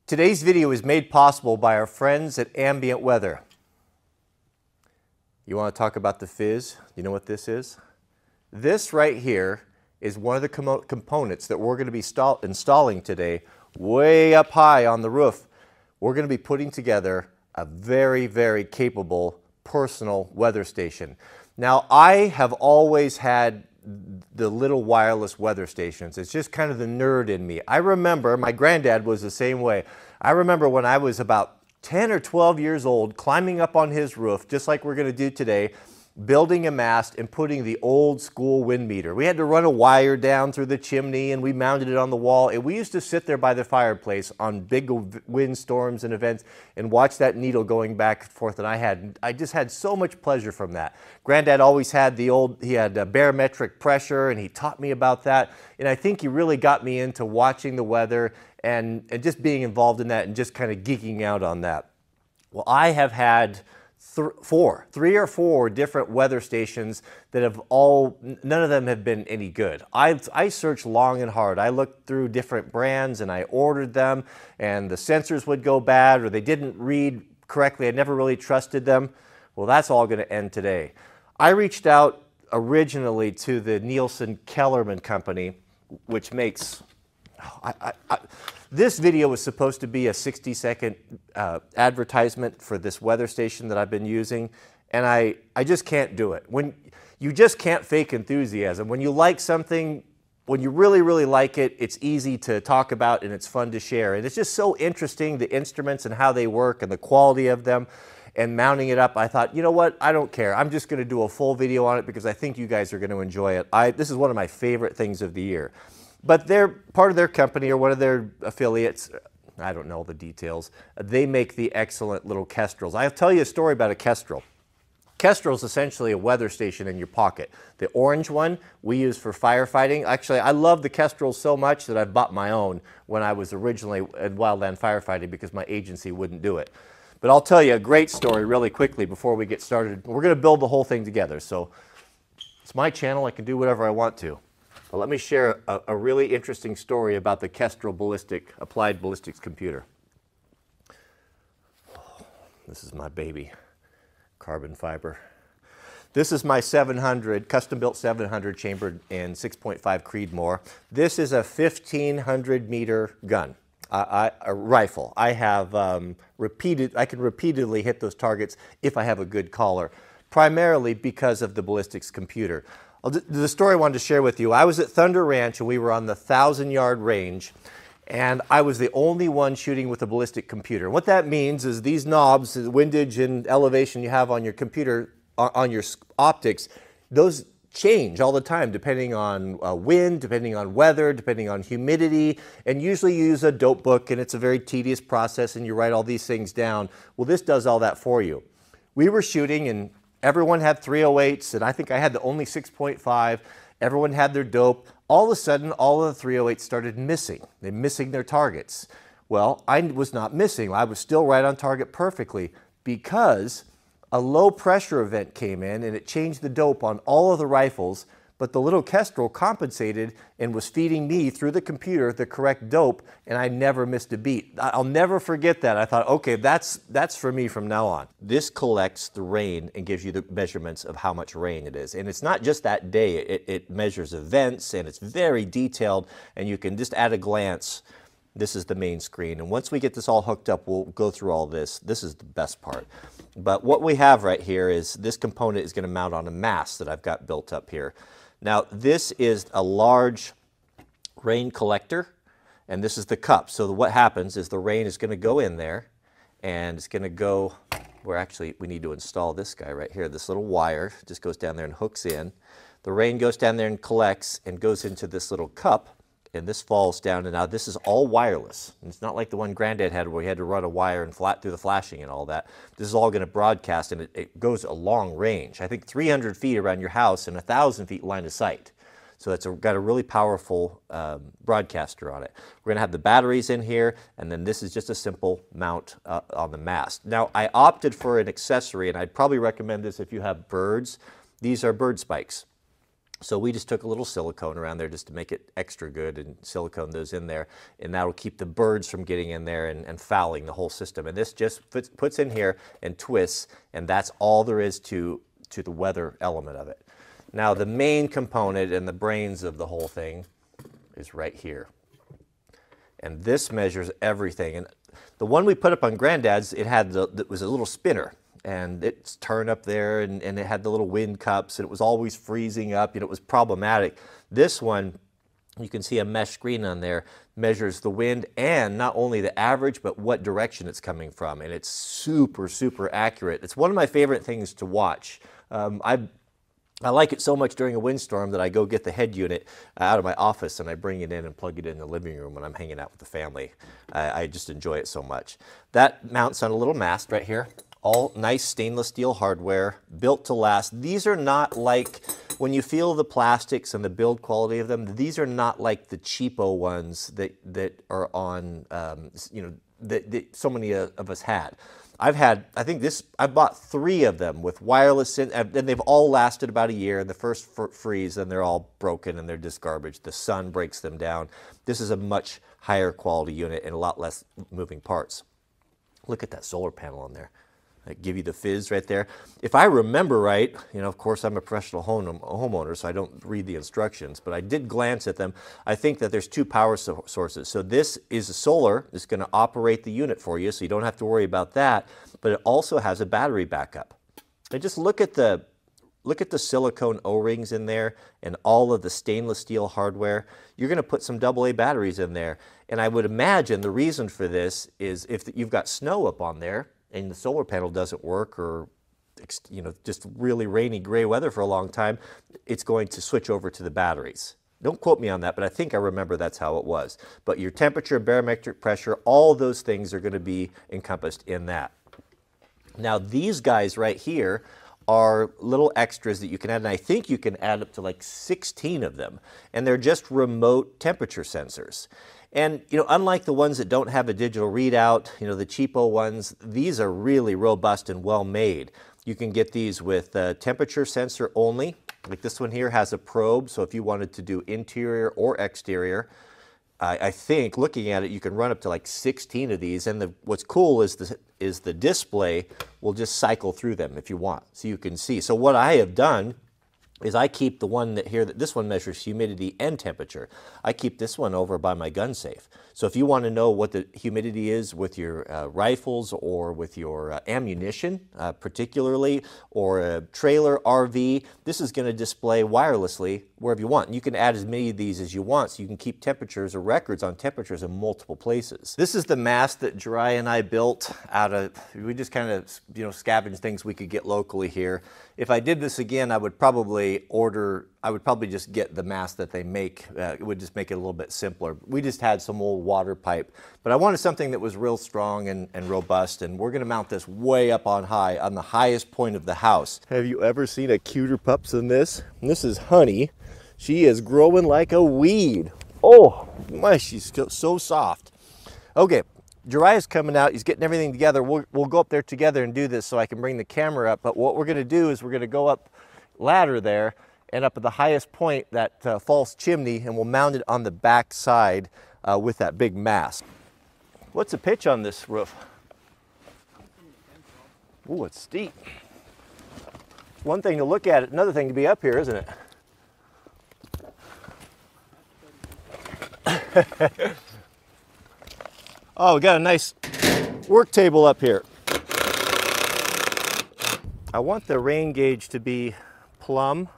Today's video is made possible by our friends at Ambient Weather. You want to talk about the fizz? You know what this is? This right here is one of the components that we're going to be installing today way up high on the roof. We're going to be putting together a very, very capable personal weather station. Now, I have always had the little wireless weather stations. It's just kind of the nerd in me. I remember, my granddad was the same way. I remember when I was about 10 or 12 years old, climbing up on his roof, just like we're going to do today, building a mast and putting the old school wind meter. We had to run a wire down through the chimney and we mounted it on the wall, and we used to sit there by the fireplace on big wind storms and events and watch that needle going back and forth, and I just had so much pleasure from that. Granddad always had he had barometric pressure, and he taught me about that, and I think he really got me into watching the weather and just being involved in that and just kind of geeking out on that. Well, I have had three or four different weather stations that have none of them have been any good. I searched long and hard. I looked through different brands and I ordered them, and the sensors would go bad or they didn't read correctly. I never really trusted them. Well, that's all going to end today. I reached out originally to the Nielsen-Kellerman company, which makes... This video was supposed to be a 60-second advertisement for this weather station that I've been using, and I just can't do it. You just can't fake enthusiasm. When you like something, when you really, really like it, it's easy to talk about and it's fun to share. And it's just so interesting, the instruments and how they work and the quality of them and mounting it up. I thought, you know what, I don't care. I'm just going to do a full video on it because I think you guys are going to enjoy it. This is one of my favorite things of the year. But they're part of their company or one of their affiliates. I don't know the details. They make the excellent little kestrels. I'll tell you a story about a kestrel. Kestrel is essentially a weather station in your pocket. The orange one we use for firefighting. Actually, I love the kestrels so much that I bought my own when I was originally in wildland firefighting because my agency wouldn't do it. But I'll tell you a great story really quickly before we get started. We're going to build the whole thing together. So it's my channel. I can do whatever I want to. But let me share a really interesting story about the Kestrel applied ballistics computer. This is my baby, carbon fiber. This is my 700, custom-built 700 chambered in 6.5 Creedmoor. This is a 1,500 meter gun, a rifle. I have I can repeatedly hit those targets if I have a good caller, primarily because of the ballistics computer. The story I wanted to share with you, I was at Thunder Ranch and we were on the 1,000-yard range, and I was the only one shooting with a ballistic computer. And what that means is these knobs, the windage and elevation you have on your computer, on your optics, those change all the time depending on wind, depending on weather, depending on humidity, and usually you use a dope book and it's a very tedious process and you write all these things down. Well, this does all that for you. We were shooting and everyone had 308s, and I think I had the only 6.5. Everyone had their dope. All of a sudden, all of the 308s started missing. They're missing their targets. Well, I was not missing. I was still right on target perfectly because a low pressure event came in and it changed the dope on all of the rifles, but the little kestrel compensated and was feeding me through the computer the correct dope, and I never missed a beat. I'll never forget that. I thought, okay, that's for me from now on. This collects the rain and gives you the measurements of how much rain it is. And it's not just that day. It measures events, and it's very detailed, and you can just at a glance, this is the main screen. And once we get this all hooked up, we'll go through all this. This is the best part. But what we have right here is this component is going to mount on a mast that I've got built up here. Now, this is a large rain collector, and this is the cup. So what happens is the rain is going to go in there, and it's going to go, we need to install this guy right here. This little wire just goes down there and hooks in. The rain goes down there and collects and goes into this little cup, and this falls down. And now this is all wireless. And it's not like the one Granddad had where he had to run a wire and through the flashing and all that. This is all going to broadcast, and it goes a long range. I think 300 feet around your house and 1,000 feet line of sight. So it's got a really powerful broadcaster on it. We're going to have the batteries in here, and then this is just a simple mount on the mast. Now, I opted for an accessory, and I'd probably recommend this if you have birds. These are bird spikes. So we just took a little silicone around there just to make it extra good and silicone those in there, and that'll keep the birds from getting in there and fouling the whole system. And this just puts in here and twists, and that's all there is to the weather element of it. Now the main component and the brains of the whole thing is right here. And this measures everything. And the one we put up on Granddad's, it was a little spinner. And it's turned up there, and it had the little wind cups, and it was always freezing up, and it was problematic. This one, you can see a mesh screen on there, measures the wind and not only the average, but what direction it's coming from. And it's super, super accurate. It's one of my favorite things to watch. I like it so much during a windstorm that I go get the head unit out of my office and I bring it in and plug it in the living room when I'm hanging out with the family. I just enjoy it so much. That mounts on a little mast right here. All nice stainless steel hardware, built to last. These are not like, when you feel the plastics and the build quality of them, these are not like the cheapo ones that are on, that so many of us had. I bought 3 of them with wireless, and they've all lasted about a year. And the first freeze, and they're all broken and they're just garbage. The sun breaks them down. This is a much higher quality unit and a lot less moving parts. Look at that solar panel on there. I give you the fizz right there. If I remember right, of course I'm a professional homeowner, so I don't read the instructions, but I did glance at them. I think that there's 2 power sources. So this is a solar. It's going to operate the unit for you, so you don't have to worry about that. But it also has a battery backup. And just look at the silicone O-rings in there and all of the stainless steel hardware. You're going to put some AA batteries in there. And I would imagine the reason for this is if you've got snow up on there, and the solar panel doesn't work, or just really rainy gray weather for a long time, it's going to switch over to the batteries. Don't quote me on that, but I think I remember that's how it was. But your temperature, barometric pressure, all those things are going to be encompassed in that. Now these guys right here are little extras that you can add, and I think you can add up to like 16 of them, and they're just remote temperature sensors. And unlike the ones that don't have a digital readout, the cheapo ones, these are really robust and well made. You can get these with temperature sensor only. Like this one here has a probe, so if you wanted to do interior or exterior, I think looking at it, you can run up to like 16 of these. And what's cool is the display will just cycle through them if you want, so you can see. So what I have done is I keep the one this one measures humidity and temperature. I keep this one over by my gun safe. So if you want to know what the humidity is with your rifles or with your ammunition, particularly, or a trailer, RV, this is going to display wirelessly wherever you want. And you can add as many of these as you want, so you can keep temperatures or records on temperatures in multiple places. This is the mast that Jirai and I built we just kind of scavenged things we could get locally here. If I did this again, I would probably just get the mast that they make. It would just make it a little bit simpler. We just had some old water pipe, but I wanted something that was real strong and robust, and we're gonna mount this way up on the highest point of the house. Have you ever seen a cuter pups than this? And this is Honey. She is growing like a weed. Oh my, she's so soft. Okay, Jiraiya's coming out. He's getting everything together. We'll go up there together and do this so I can bring the camera up. But what we're going to do is we're going to go up ladder there and up at the highest point, that false chimney, and we'll mount it on the back side with that big mast. What's the pitch on this roof? Ooh, it's steep. It's one thing to look at it, another thing to be up here, isn't it? Oh, we got a nice work table up here. I want the rain gauge to be plumb,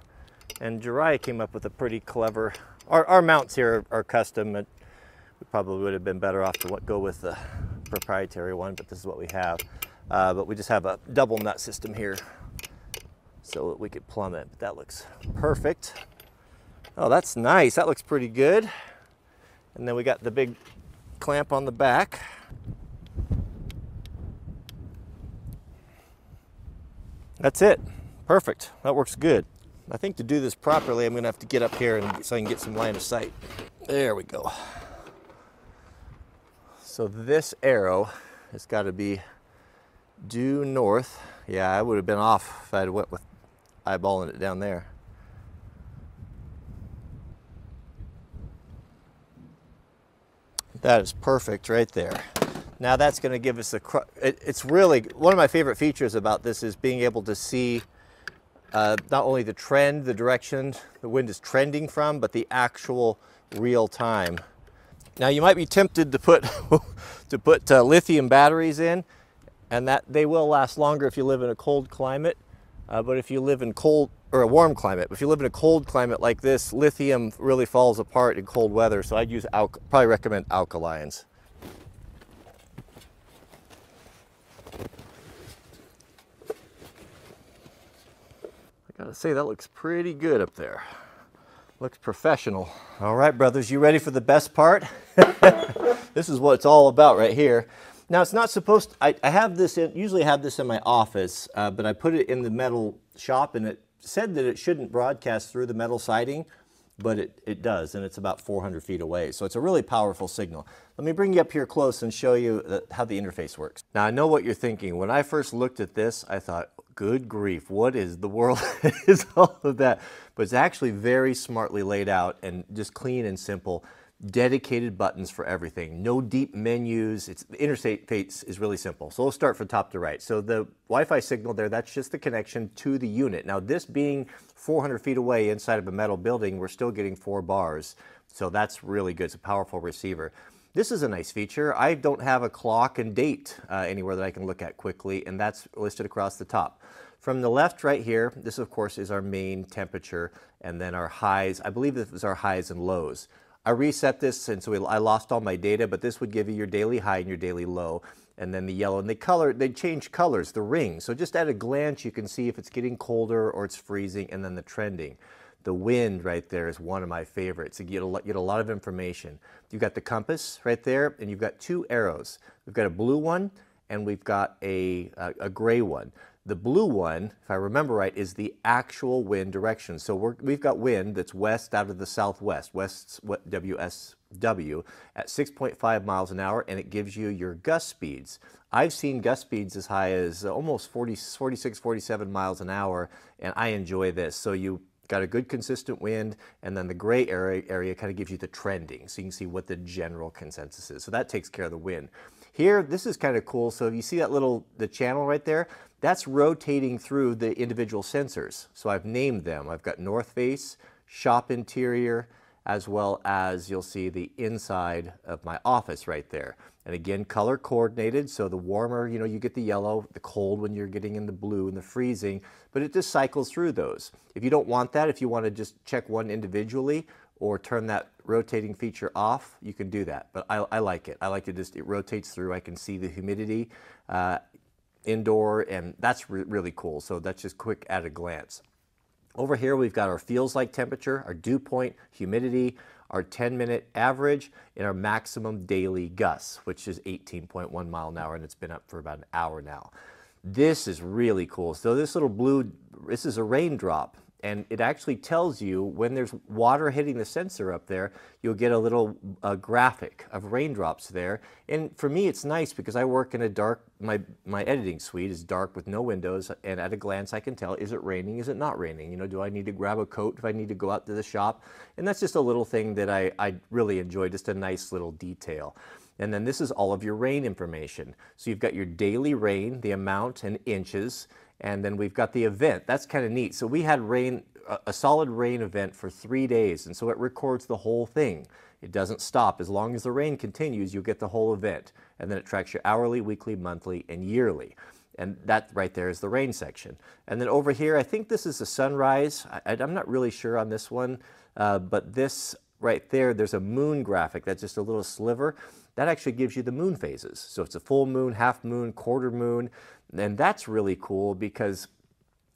and Jiraiya came up with a pretty clever, our mounts here are custom. We probably would have been better off to go with the proprietary one, but this is what we have. But we just have a double nut system here so that we could plumb it. But that looks perfect. Oh, that's nice. That looks pretty good. And then we got the big clamp on the back. That's it. Perfect. That works good. I think to do this properly, I'm going to have to get up here so I can get some line of sight. There we go. So this arrow has got to be due north. Yeah, I would have been off if I had went with eyeballing it down there. That is perfect right there. Now that's going to give us it's really, one of my favorite features about this is being able to see not only the trend, the direction the wind is trending from, but the actual real time. Now you might be tempted to put lithium batteries in, and that they will last longer if you live in a cold climate. But if you live in a warm climate, if you live in a cold climate like this, lithium really falls apart in cold weather. So I'd use probably recommend alkalines. I gotta say, that looks pretty good up there. Looks professional. All right, brothers, you ready for the best part? This is what it's all about right here. Now, it's not supposed to, I have this usually have this in my office, but I put it in the metal shop, and it said that it shouldn't broadcast through the metal siding, but it does, and it's about 400 feet away. So it's a really powerful signal. Let me bring you up here close and show you how the interface works. Now, I know what you're thinking. When I first looked at this, I thought, good grief, what is the world is all of that? But it's actually very smartly laid out and just clean and simple. Dedicated buttons for everything. No deep menus. The interface is really simple. So we'll start from top to right. So the Wi-Fi signal there, that's just the connection to the unit. Now this being 400 feet away inside of a metal building, we're still getting 4 bars. So that's really good. It's a powerful receiver. This is a nice feature. I don't have a clock and date anywhere that I can look at quickly, and that's listed across the top. From the left right here, this of course is our main temperature, and then our highs. I believe this is our highs and lows. I reset this, and so I lost all my data, but this would give you your daily high and your daily low, and then the yellow. And they change colors, the ring. So just at a glance, you can see if it's getting colder or it's freezing, and then the trending. The wind right there is one of my favorites. You get a lot of information. You've got the compass right there, and you've got 2 arrows. We've got a blue one, and we've got a gray one. The blue one, if I remember right, is the actual wind direction. So we've got wind that's west out of the southwest, west WSW, at 6.5 miles an hour, and it gives you your gust speeds. I've seen gust speeds as high as almost 46, 47 miles an hour, and I enjoy this. So you got a good consistent wind, and then the gray area kind of gives you the trending, so you can see what the general consensus is. So that takes care of the wind. Here, this is kind of cool. So if you see that the channel right there, that's rotating through the individual sensors. So I've named them. I've got north face, shop interior, as well as you'll see the inside of my office right there. And again, color coordinated. So the warmer, you get the yellow, the cold when you're getting in the blue and the freezing, but it just cycles through those. If you don't want that, if you want to just check one individually, or turn that rotating feature off, you can do that. But I like it. I like it it rotates through. I can see the humidity indoor, and that's really cool. So that's just quick at a glance. Over here, we've got our feels like temperature, our dew point, humidity, our 10-minute average, and our maximum daily gusts, which is 18.1 mile an hour, and it's been up for about an hour now. This is really cool. So this little blue, this is a raindrop. And it actually tells you when there's water hitting the sensor up there, you'll get a little graphic of raindrops there. And for me, it's nice because I work in a dark, my editing suite is dark with no windows, and at a glance I can tell, is it raining, is it not raining? Do I need to grab a coat if I need to go out to the shop? And that's just a little thing that I really enjoy, just a nice little detail. And then this is all of your rain information. So you've got your daily rain, the amount in inches, and then we've got the event. That's kind of neat. So we had rain, a solid rain event for 3 days, and so it records the whole thing. It doesn't stop. As long as the rain continues, you'll get the whole event. And then it tracks your hourly, weekly, monthly, and yearly. And that right there is the rain section. And then over here, I think this is a sunrise. I'm not really sure on this one, but this right there, there's a moon graphic. That's just a little sliver. That actually gives you the moon phases. So it's a full moon, half moon, quarter moon. And that's really cool because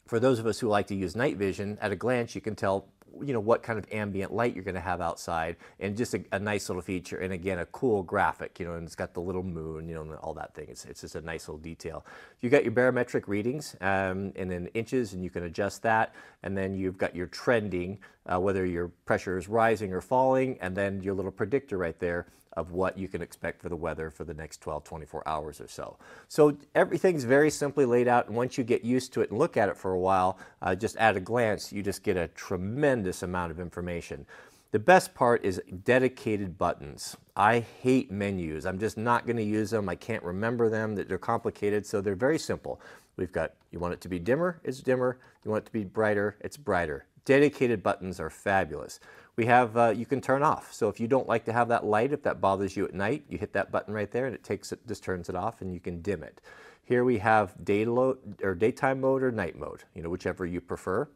for those of us who like to use night vision, at a glance you can tell what kind of ambient light you're going to have outside, and just a nice little feature, and again a cool graphic, and it's got the little moon, and all that thing. It's just a nice little detail. You got your barometric readings and in inches, and you can adjust that, and then you've got your trending, whether your pressure is rising or falling, and then your little predictor right there of what you can expect for the weather for the next 12, 24 hours or so. So everything's very simply laid out, and once you get used to it and look at it for a while, just at a glance, you just get a tremendous amount of information. The best part is dedicated buttons. I hate menus. I'm just not going to use them. I can't remember them. They're complicated, so they're very simple. We've got, you want it to be dimmer, it's dimmer. You want it to be brighter, it's brighter. Dedicated buttons are fabulous. We have, you can turn off. So if you don't like to have that light, if that bothers you at night, you hit that button right there and it takes it, just turns it off, and you can dim it. Here we have daytime mode or night mode, you know, whichever you prefer.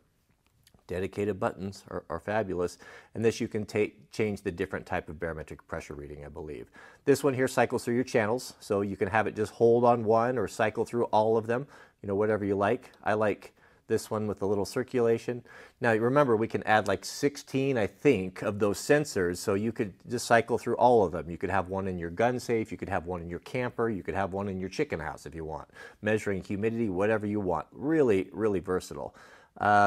Dedicated buttons are fabulous, and this you can change the different type of barometric pressure reading, I believe. This one here cycles through your channels, so you can have it just hold on one or cycle through all of them, you know, whatever you like. I like this one with a little circulation. Now remember, we can add like 16, I think, of those sensors, so you could just cycle through all of them. You could have one in your gun safe, you could have one in your camper, you could have one in your chicken house if you want. Measuring humidity, whatever you want. Really, really versatile.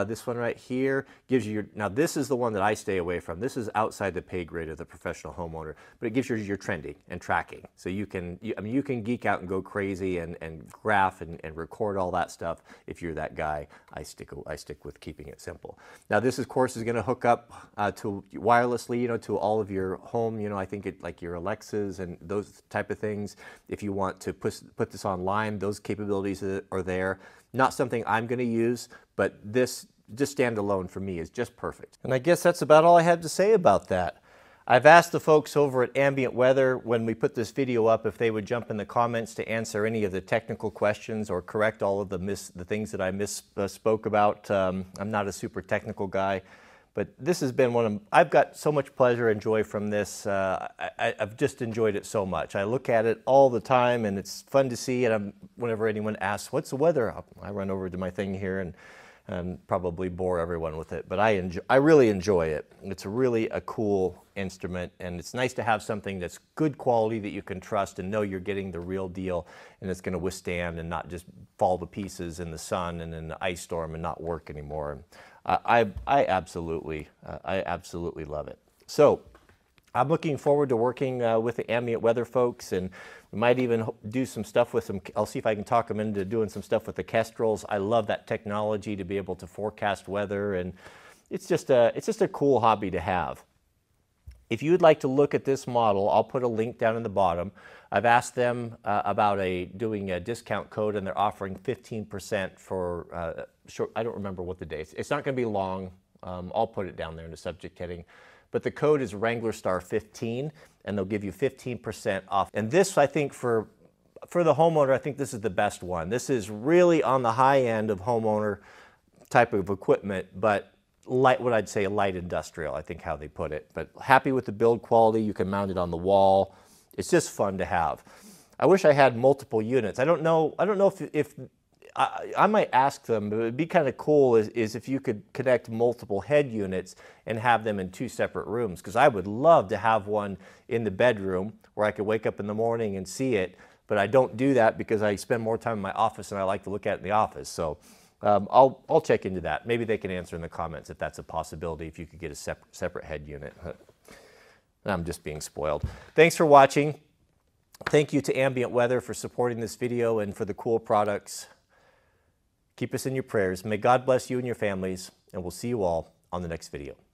This one right here gives you now this is the one that I stay away from. This is outside the pay grade of the professional homeowner, but it gives you your trending and tracking. So you can, I mean, you can geek out and go crazy and graph and record all that stuff if you're that guy. I stick with keeping it simple. Now this, of course, is going to hook up to wirelessly, you know, to all of your home, you know, I think it like your Alexas and those type of things. If you want to put this online, those capabilities are there. Not something I'm going to use, but this just standalone for me is just perfect. And I guess that's about all I have to say about that. I've asked the folks over at Ambient Weather when we put this video up if they would jump in the comments to answer any of the technical questions or correct all of the things that I misspoke about. I'm not a super technical guy, but this has been I've got so much pleasure and joy from this. I've just enjoyed it so much. I look at it all the time and it's fun to see, and whenever anyone asks, what's the weather? I run over to my thing here and probably bore everyone with it, but I really enjoy it. It's really a cool instrument, and it's nice to have something that's good quality that you can trust and know you're getting the real deal, and it's going to withstand and not just fall to pieces in the sun and in the ice storm and not work anymore. I absolutely love it. So I'm looking forward to working with the Ambient Weather folks, and we might even do some stuff with them. I'll see if I can talk them into doing some stuff with the Kestrels. I love that technology to be able to forecast weather, and it's just a cool hobby to have. If you'd like to look at this model, I'll put a link down in the bottom. I've asked them about doing a discount code, and they're offering 15% for short. I don't remember what the date is. It's not going to be long. I'll put it down there in the subject heading. But the code is Wranglerstar 15, and they'll give you 15% off. And this, I think, for the homeowner, I think this is the best one. This is really on the high end of homeowner type of equipment, but light, what I'd say light industrial, I think how they put it. But happy with the build quality. You can mount it on the wall. It's just fun to have. I wish I had multiple units. I don't know if I might ask them, but it would be kind of cool is if you could connect multiple head units and have them in 2 separate rooms, because I would love to have one in the bedroom where I could wake up in the morning and see it, but I don't do that because I spend more time in my office and I like to look at it in the office. So I'll check into that. Maybe they can answer in the comments if that's a possibility, if you could get a separate head unit. I'm just being spoiled. Thanks for watching. Thank you to Ambient Weather for supporting this video and for the cool products. Keep us in your prayers. May God bless you and your families, and we'll see you all on the next video.